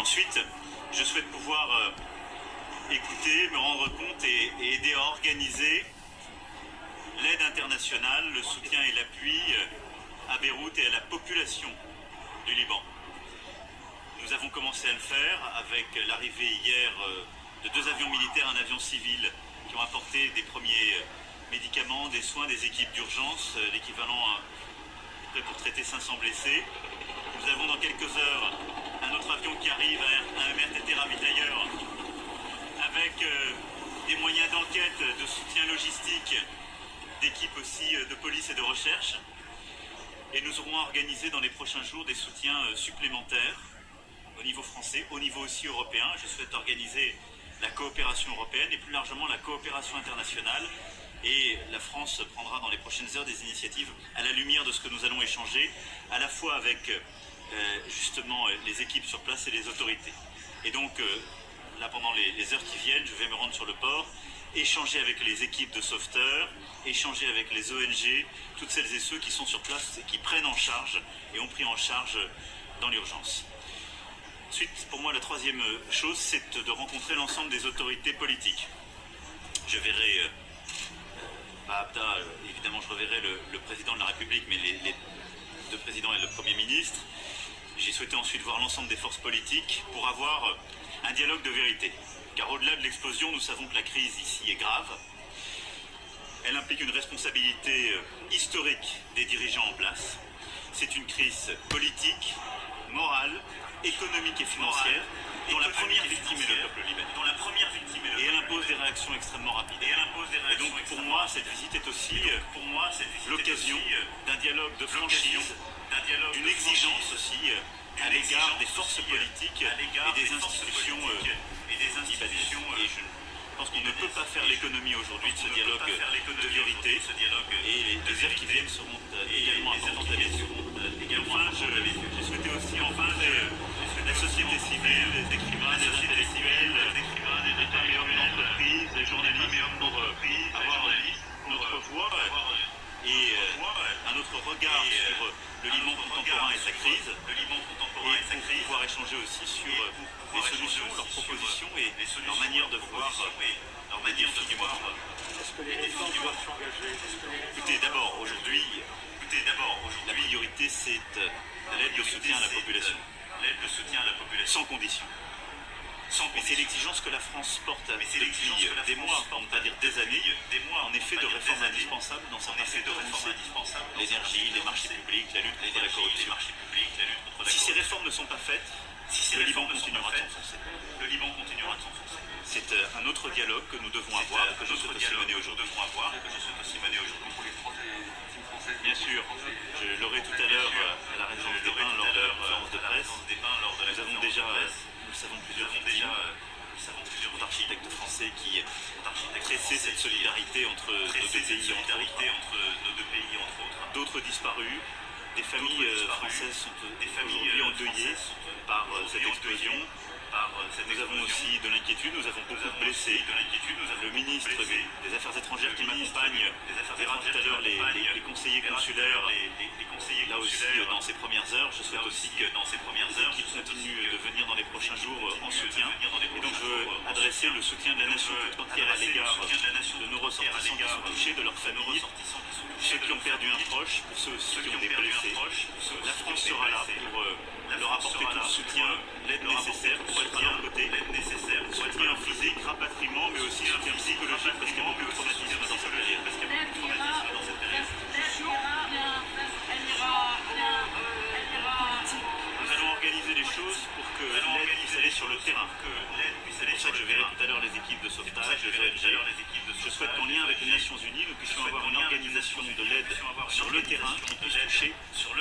ensuite, je souhaite pouvoir écouter, me rendre compte et aider à organiser l'aide internationale, le soutien et l'appui à Beyrouth et à la population du Liban. Nous avons commencé à le faire avec l'arrivée hier de 2 avions militaires, un avion civil, qui ont apporté des premiers médicaments, des soins, des équipes d'urgence, l'équivalent prêt pour traiter 500 blessés. Nous avons dans quelques heures un autre avion qui arrive, un MRTT ravitailleur, avec des moyens d'enquête, de soutien logistique, d'équipes aussi de police et de recherche. Et nous aurons organisé dans les prochains jours des soutiens supplémentaires au niveau français, au niveau aussi européen. Je souhaite organiser la coopération européenne et plus largement la coopération internationale. Et la France prendra dans les prochaines heures des initiatives à la lumière de ce que nous allons échanger, à la fois avec justement les équipes sur place et les autorités. Et donc là, pendant les heures qui viennent, je vais me rendre sur le port, échanger avec les équipes de sauveteurs, échanger avec les ONG, toutes celles et ceux qui sont sur place et qui prennent en charge et ont pris en charge dans l'urgence. Ensuite, pour moi, la troisième chose, c'est de rencontrer l'ensemble des autorités politiques. Je verrai, à Abda, évidemment, je reverrai le président de la République, mais les 2 présidents et le Premier ministre. J'ai souhaité ensuite voir l'ensemble des forces politiques pour avoir un dialogue de vérité. Car au-delà de l'explosion, nous savons que la crise ici est grave. Elle implique une responsabilité historique des dirigeants en place. C'est une crise politique, morale, économique et financière, dont la première victime est le peuple libanais. Et elle impose des réactions extrêmement rapides. Et donc pour moi, cette visite est aussi l'occasion d'un dialogue de franchise, d'une exigence aussi à l'égard des forces politiques et des institutions libanaises. Et je pense qu'on ne peut pas faire l'économie aujourd'hui de ce dialogue de vérité. Et les heures qui viennent seront également importantes à mes yeux. Enfin, j'ai souhaité aussi rencontrer la société civile, les écrivains, les intellectuels, les femmes et hommes d'entreprise, les journalistes, pour avoir notre voix et un autre regard sur le Liban contemporain et sa crise, et pour pouvoir échanger aussi sur les solutions, leurs propositions et leur manière de voir les défis du moment. Est-ce que les réformes doivent s'engager? Écoutez, d'abord, aujourd'hui, la priorité, c'est l'aide de soutien à la population. Sans condition. Mais c'est l'exigence que la France porte depuis des mois, pour ne pas dire des années, en effet de réformes indispensables dans certains secteurs français. L'énergie, les marchés publics, la lutte contre la corruption. Si ces réformes ne sont pas faites, le Liban continuera de s'enfoncer. C'est un autre dialogue que nous devons avoir, que je souhaite aussi mener aujourd'hui. Bien sûr, je l'aurai tout à l'heure à la résidence des Pins lors de la conférence de presse. Nous avons déjà, nous le savons, plusieurs architectes français qui tressaient cette solidarité entre nos 2 pays, entre autres. D'autres disparus, des familles françaises sont aujourd'hui endeuillées par cette explosion. Nous avons aussi de l'inquiétude, nous avons beaucoup de blessés. Le ministre des Affaires étrangères qui m'accompagne verra tout à l'heure les conseillers consulaires. Là aussi, dans ces premières heures, je souhaite aussi que les équipes continuent de venir dans les prochains jours en soutien. Et donc je veux adresser le soutien de la nation toute entière à l'égard de nos ressortissants qui sont touchés, de leurs familles, ceux qui ont perdu un proche, pour ceux aussi qui ont des blessés. La France sera là pour leur apporter tout le soutien, l'aide nécessaire pour être à leur côté, soutien physique, rapatriement, mais aussi soutien psychologique parce qu'il y a beaucoup de traumatisme dans cette période. Nous allons organiser les choses pour que l'aide puisse aller sur le terrain. C'est pour ça que je verrai tout à l'heure les équipes de sauvetage, les ONG. Je souhaite qu'en lien avec les Nations Unies, nous puissions avoir une organisation de l'aide sur le terrain qui puisse toucher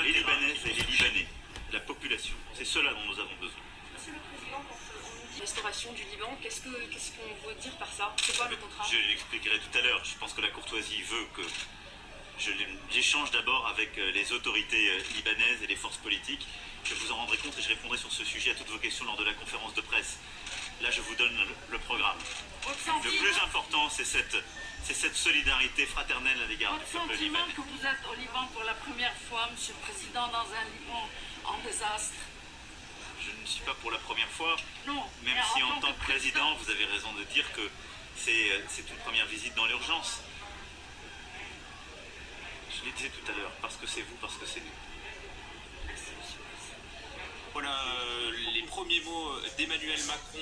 les Libanaises et les Libanais, la population. C'est cela dont nous avons besoin. Monsieur le Président, pour cette restauration du Liban, qu'est-ce qu'on veut dire par ça? C'est quoi le contrat? Je l'expliquerai tout à l'heure. Je pense que la courtoisie veut que j'échange d'abord avec les autorités libanaises et les forces politiques. Je vous en rendrai compte et je répondrai sur ce sujet à toutes vos questions lors de la conférence de presse. Là, je vous donne le programme. Le plus important, c'est cette solidarité fraternelle à l'égard du peuple libanais. Votre sentiment que vous êtes au Liban pour la première fois, Monsieur le Président, dans un Liban en désastre? Je ne suis suis pas pour la première fois, Non. même si en tant que président, vous avez raison de dire que c'est une première visite dans l'urgence. Je le disais tout à l'heure, parce que c'est vous, parce que c'est nous. Voilà les premiers mots d'Emmanuel Macron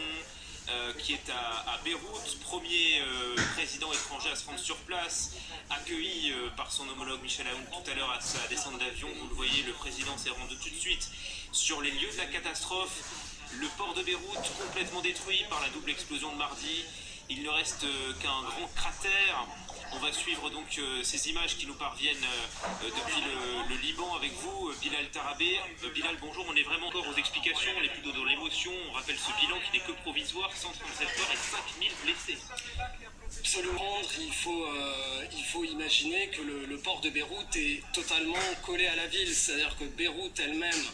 qui est à Beyrouth, premier président étranger à se rendre sur place, accueilli par son homologue Michel Aoun tout à l'heure à sa descente d'avion. Vous le voyez, le président s'est rendu tout de suite sur les lieux de la catastrophe. Le port de Beyrouth complètement détruit par la double explosion de mardi. Il ne reste qu'un grand cratère. On va suivre donc ces images qui nous parviennent depuis le Liban avec vous, Bilal Tarabé. Bilal, bonjour, on est vraiment encore aux explications, on est plutôt dans l'émotion. On rappelle ce bilan qui n'est que provisoire, 137 morts et 5000 blessés. Absolument, il faut imaginer que le port de Beyrouth est totalement collé à la ville, c'est-à-dire que Beyrouth elle-même,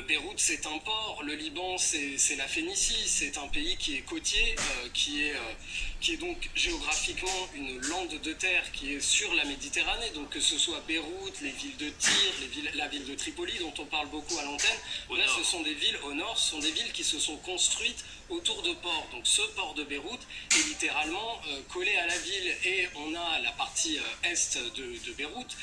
Beyrouth c'est un port, le Liban c'est la Phénicie, c'est un pays qui est côtier, qui est donc géographiquement une lande de terre qui est sur la Méditerranée, donc que ce soit Beyrouth, les villes de Tyr, la ville de Tripoli dont on parle beaucoup à l'antenne, là ce sont des villes au nord, ce sont des villes qui se sont construites autour de ports. Donc ce port de Beyrouth est littéralement collé à la ville et on a la partie est de Beyrouth.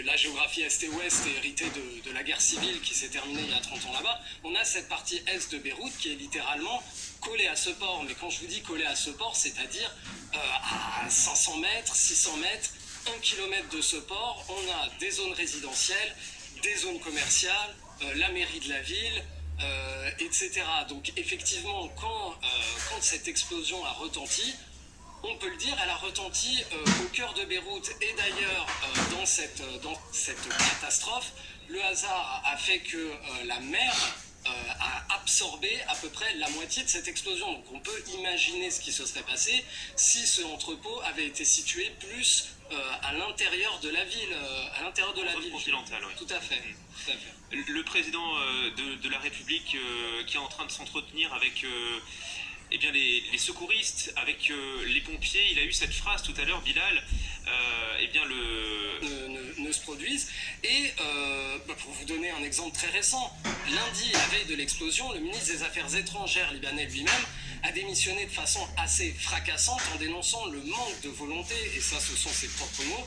La géographie est et ouest est héritée de la guerre civile qui s'est terminée il y a 30 ans là-bas. On a cette partie est de Beyrouth qui est littéralement collée à ce port. Mais quand je vous dis collée à ce port, c'est-à-dire à 500 mètres, 600 mètres, 1 kilomètre de ce port, on a des zones résidentielles, des zones commerciales, la mairie de la ville, etc. Donc effectivement, quand cette explosion a retenti, on peut le dire, elle a retenti au cœur de Beyrouth. Et d'ailleurs, dans cette catastrophe, le hasard a fait que la mer a absorbé à peu près la moitié de cette explosion. Donc on peut imaginer ce qui se serait passé si ce entrepôt avait été situé plus à l'intérieur de la ville. À l'intérieur de la ville. Continentale, oui. Tout à fait. Tout à fait. Le président de la République qui est en train de s'entretenir avec eh bien les secouristes, avec les pompiers, il a eu cette phrase tout à l'heure, Bilal, eh bien ne se produisent. Et pour vous donner un exemple très récent, lundi, la veille de l'explosion, le ministre des Affaires étrangères libanais lui-même a démissionné de façon assez fracassante en dénonçant le manque de volonté, et ça ce sont ses propres mots,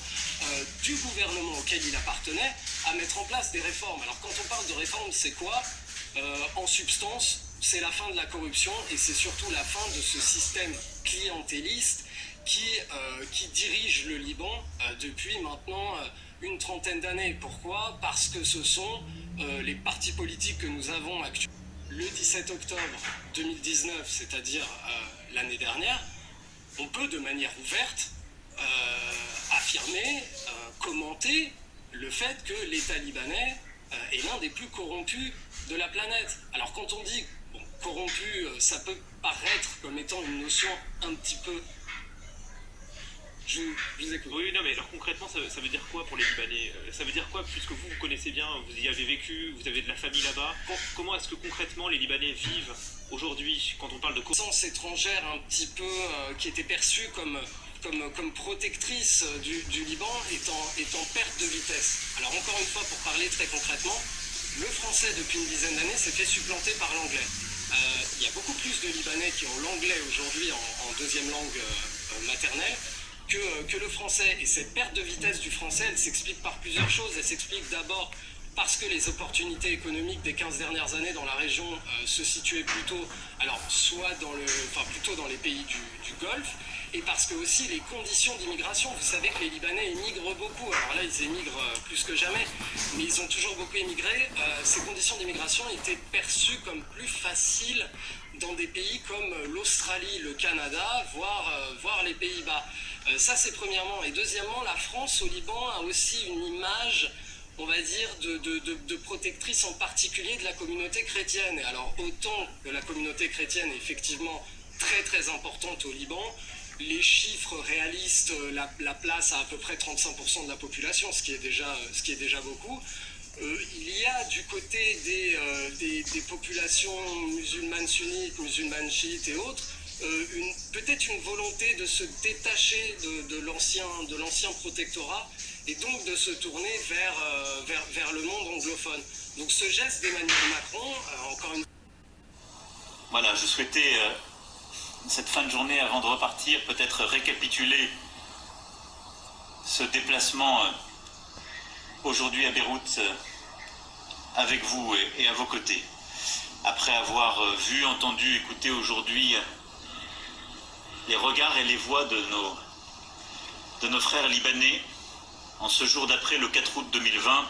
du gouvernement auquel il appartenait à mettre en place des réformes. Alors quand on parle de réformes, c'est quoi ? En substance, c'est la fin de la corruption et c'est surtout la fin de ce système clientéliste qui dirige le Liban depuis maintenant une trentaine d'années. Pourquoi ? Parce que ce sont les partis politiques que nous avons actuellement. Le 17 octobre 2019, c'est-à-dire l'année dernière, on peut de manière ouverte affirmer, commenter le fait que l'État libanais est l'un des plus corrompus de la planète. Alors quand on dit corrompu, ça peut paraître comme étant une notion un petit peu... Je vous écoute. Oui, non, mais alors concrètement, ça veut dire quoi pour les Libanais ? Ça veut dire quoi, puisque vous connaissez bien, vous y avez vécu, vous avez de la famille là-bas. Comment est-ce que concrètement les Libanais vivent aujourd'hui quand on parle de... Puissance étrangère un petit peu qui était perçue comme protectrice du Liban est en perte de vitesse. Alors encore une fois, pour parler très concrètement, le français depuis une dizaine d'années s'est fait supplanter par l'anglais. Il y a beaucoup plus de Libanais qui ont l'anglais aujourd'hui en deuxième langue maternelle que le français. Et cette perte de vitesse du français, elle s'explique par plusieurs choses. Elle s'explique d'abord parce que les opportunités économiques des 15 dernières années dans la région se situaient plutôt dans les pays du Golfe, et parce que aussi les conditions d'immigration, vous savez que les Libanais émigrent beaucoup, alors là ils émigrent plus que jamais, mais ils ont toujours beaucoup émigré. Ces conditions d'immigration étaient perçues comme plus faciles dans des pays comme l'Australie, le Canada, voire les Pays-Bas. Ça c'est premièrement. Et deuxièmement, la France au Liban a aussi une image, on va dire, de protectrice en particulier de la communauté chrétienne. Et alors autant que la communauté chrétienne est effectivement très très importante au Liban, les chiffres réalistes la place à peu près 35% de la population, ce qui est déjà beaucoup. Il y a du côté des populations musulmanes sunnites, musulmanes chiites et autres, peut-être une volonté de se détacher de l'ancien protectorat et donc de se tourner vers le monde anglophone. Donc ce geste d'Emmanuel Macron, encore une fois, Voilà, je souhaitais, cette fin de journée, avant de repartir, peut-être récapituler ce déplacement aujourd'hui à Beyrouth avec vous et à vos côtés. Après avoir vu, entendu, écouté aujourd'hui les regards et les voix de nos frères libanais, en ce jour d'après, le 4 août 2020,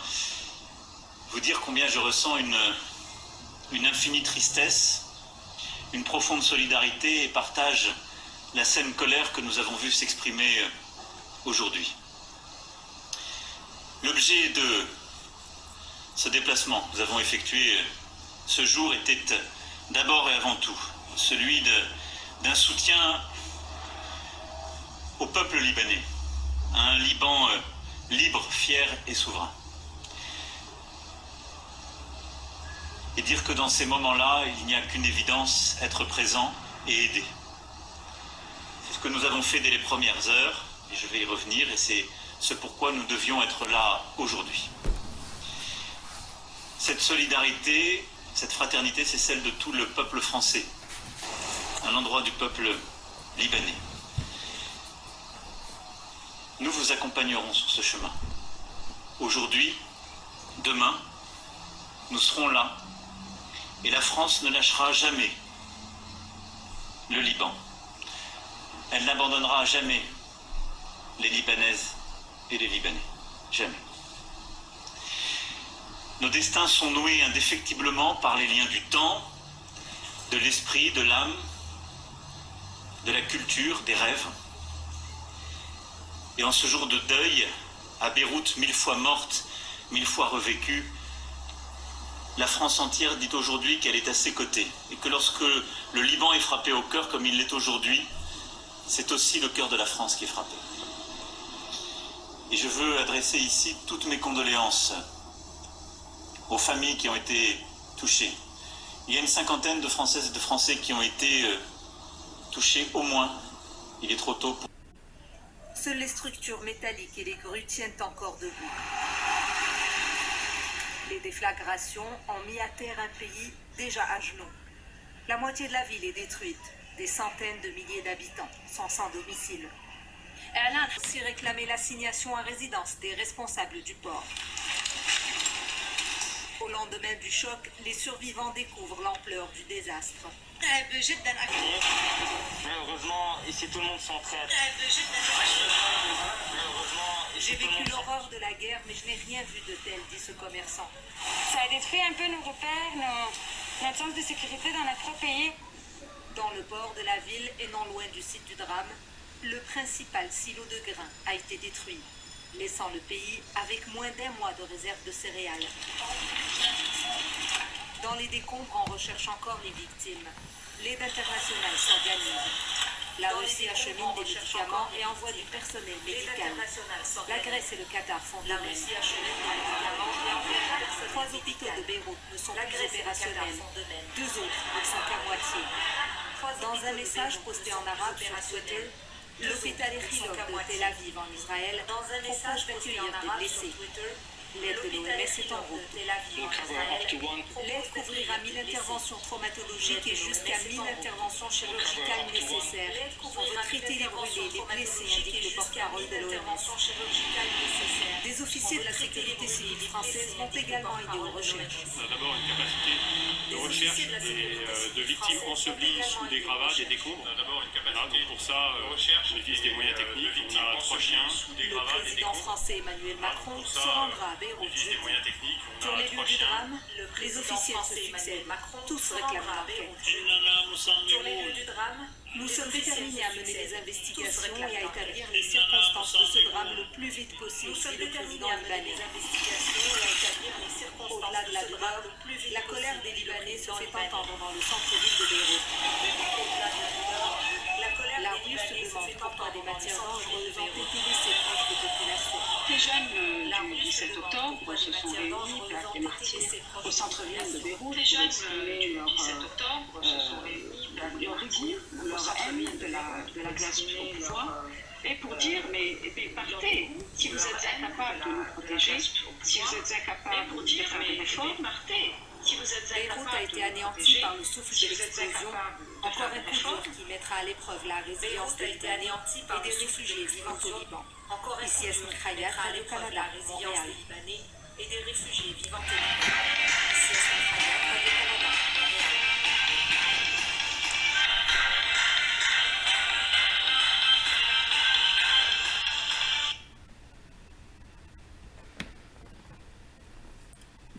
vous dire combien je ressens une infinie tristesse, une profonde solidarité et partage la saine colère que nous avons vue s'exprimer aujourd'hui. L'objet de ce déplacement que nous avons effectué ce jour était d'abord et avant tout celui d'un soutien au peuple libanais, à un Liban libre, fier et souverain. Et dire que dans ces moments-là, il n'y a qu'une évidence, être présent et aider. C'est ce que nous avons fait dès les premières heures, et je vais y revenir, et c'est ce pourquoi nous devions être là aujourd'hui. Cette solidarité, cette fraternité, c'est celle de tout le peuple français, à l'endroit du peuple libanais. Nous vous accompagnerons sur ce chemin. Aujourd'hui, demain, nous serons là, et la France ne lâchera jamais le Liban. Elle n'abandonnera jamais les Libanaises et les Libanais. Jamais. Nos destins sont noués indéfectiblement par les liens du temps, de l'esprit, de l'âme, de la culture, des rêves. Et en ce jour de deuil, à Beyrouth, 1000 fois morte, 1000 fois revécue, la France entière dit aujourd'hui qu'elle est à ses côtés. Et que lorsque le Liban est frappé au cœur comme il l'est aujourd'hui, c'est aussi le cœur de la France qui est frappé. Et je veux adresser ici toutes mes condoléances aux familles qui ont été touchées. Il y a une cinquantaine de Françaises et de Français qui ont été touchés au moins. Il est trop tôt pour... Seules les structures métalliques et les grues tiennent encore debout. Les déflagrations ont mis à terre un pays déjà à genoux. La moitié de la ville est détruite. Des centaines de milliers d'habitants sont sans domicile. Elle a aussi réclamé l'assignation à résidence des responsables du port. Au lendemain du choc, les survivants découvrent l'ampleur du désastre. Malheureusement, ici tout le monde s'entraide. J'ai vécu l'horreur de la guerre, mais je n'ai rien vu de tel, dit ce commerçant. Ça a détruit un peu nos repères, notre sens de sécurité dans notre pays. Dans le port de la ville et non loin du site du drame, le principal silo de grains a été détruit, laissant le pays avec moins d'un mois de réserve de céréales. Dans les décombres, on recherche encore les victimes. L'aide internationale s'organise. La Russie achemine des médicaments et envoie du personnel médical. La Grèce et le Qatar font de même. 3 hôpitaux de Beyrouth ne sont plus opérationnels. 2 autres ne sont qu'à moitié. Dans un message posté en arabe sur Twitter, l'hôpital Echilov de Tel Aviv en Israël propose d'accueillir des blessés. L'aide de l'OMS est en route. L'aide couvrira 1000 interventions traumatologiques et jusqu'à 1000 interventions chirurgicales nécessaires. On veut traiter les brûlés, les blessés, indique le porte-parole de l'OMS. Des officiers de la sécurité civile française vont également aider aux recherches. On a d'abord une capacité de recherche et de victimes ensevelies sous des gravats, des décombres. On a d'abord une capacité donc pour ça, on utilise des moyens techniques. On a 3 chiens sous des gravats, des président décombres. français Emmanuel Macron se rendra à Beyrouth. Des moyens techniques. Sur les lieux du drame, les officiers se succèdent. Tous réclament l'enquête. Sur les lieux du drame, nous sommes déterminés à mener des investigations et à établir les circonstances de ce drame le plus vite possible, dit le président libanais. Au-delà de la douleur, la colère des Libanais se fait entendre dans le centre-ville de Beyrouth. La rue se demande pourquoi des matières dangereuses ont été laissées proches des populations. Les jeunes du 17 octobre se sont réunis, place des Martyrs, au centre-ville de Beyrouth, pour exprimer leur dégoût, leur haine de la classe au pouvoir, et pour dire, mais partez, si vous êtes incapables de nous protéger, si vous êtes incapables de faire un effort, partez. Beyrouth a été anéantie par le souffle de l'explosion. Encore un coup dur qui mettra à l'épreuve la résilience de l'Italie et des réfugiés vivant au Liban. Ici Esme Khayat, Radio Canada, Montréal. Et des réfugiés vivant au Liban. Ici Esme Khayat, Radio Canada, Montréal.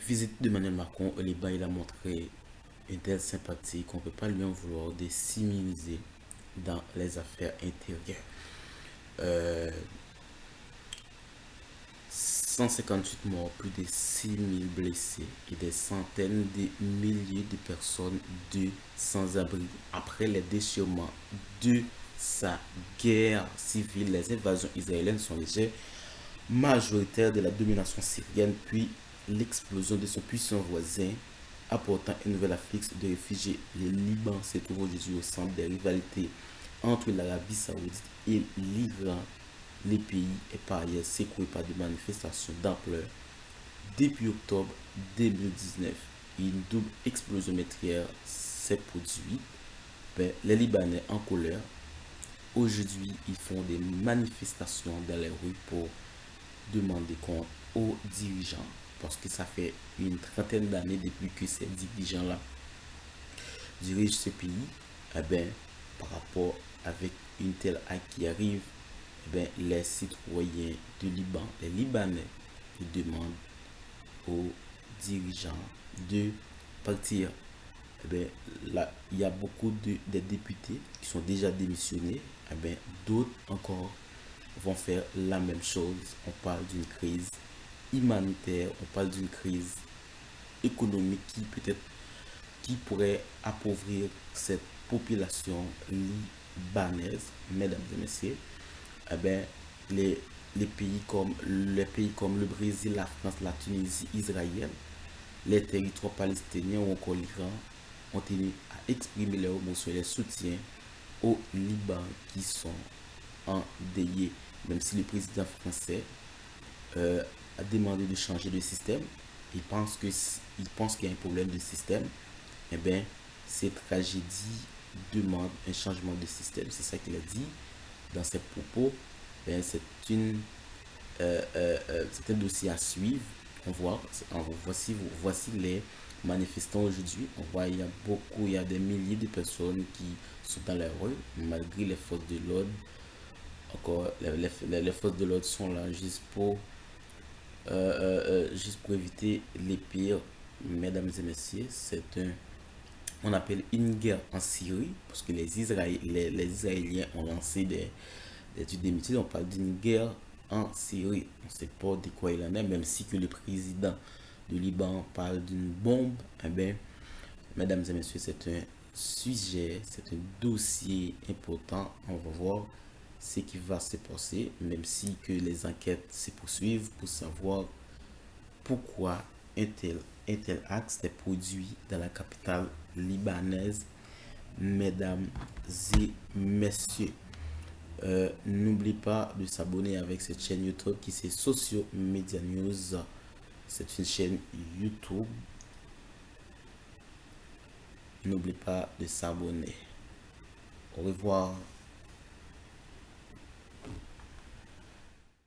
Visite d'Emmanuel Macron au Liban, il a montré une telle sympathie qu'on ne peut pas lui en vouloir de s'immiscer dans les affaires intérieures. 158 morts, plus de 6000 blessés et des centaines de milliers de personnes de sans-abri après les déchirements de sa guerre civile. Les invasions israéliennes sont légères, majoritaires de la domination syrienne, puis l'explosion de son puissant voisin, apportant une nouvelle afflux de réfugiés. Le Liban se trouve aujourd'hui au centre des rivalités entre l'Arabie Saoudite et l'Iran. Le pays est par ailleurs secoué par des manifestations d'ampleur. Depuis octobre 2019, une double explosion meurtrière s'est produite. Les Libanais en colère. Aujourd'hui, ils font des manifestations dans les rues pour demander compte aux dirigeants. Parce que ça fait une trentaine d'années depuis que ces dirigeants-là dirigent ce pays. Par rapport avec une telle acte qui arrive, les citoyens du Liban, les Libanais, ils demandent aux dirigeants de partir. Là, il y a beaucoup de députés qui sont déjà démissionnés. D'autres encore vont faire la même chose. On parle d'une crise humanitaire, on parle d'une crise économique qui pourrait appauvrir cette population libanaise. Mesdames et messieurs, les pays comme le Brésil, la France, la Tunisie, Israël, les territoires palestiniens ou encore l'Iran ont tenu à exprimer leur émotion et leur soutien au Liban qui sont endeuillés. Même si le président français a demandé de changer de système, il pense qu'il y a un problème de système. Cette tragédie demande un changement de système. C'est ça qu'il a dit dans ses propos. C'est un dossier à suivre. Voici les manifestants aujourd'hui. On voit il y a des milliers de personnes qui sont dans les rues malgré les forces de l'ordre. Encore les forces de l'ordre sont là juste pour éviter les pires. Mesdames et messieurs, on appelle une guerre en Syrie parce que les Israéliens ont lancé des missiles. On parle d'une guerre en Syrie. On ne sait pas de quoi il en est, même si que le président du Liban parle d'une bombe. Mesdames et messieurs, c'est un sujet, c'est un dossier important. On va voir ce qui va se passer, même si que les enquêtes se poursuivent pour savoir pourquoi un tel acte s'est produit dans la capitale libanaise. Mesdames et messieurs, n'oubliez pas de s'abonner avec cette chaîne YouTube qui c'est Socio Media News. C'est une chaîne YouTube. N'oubliez pas de s'abonner. Au revoir.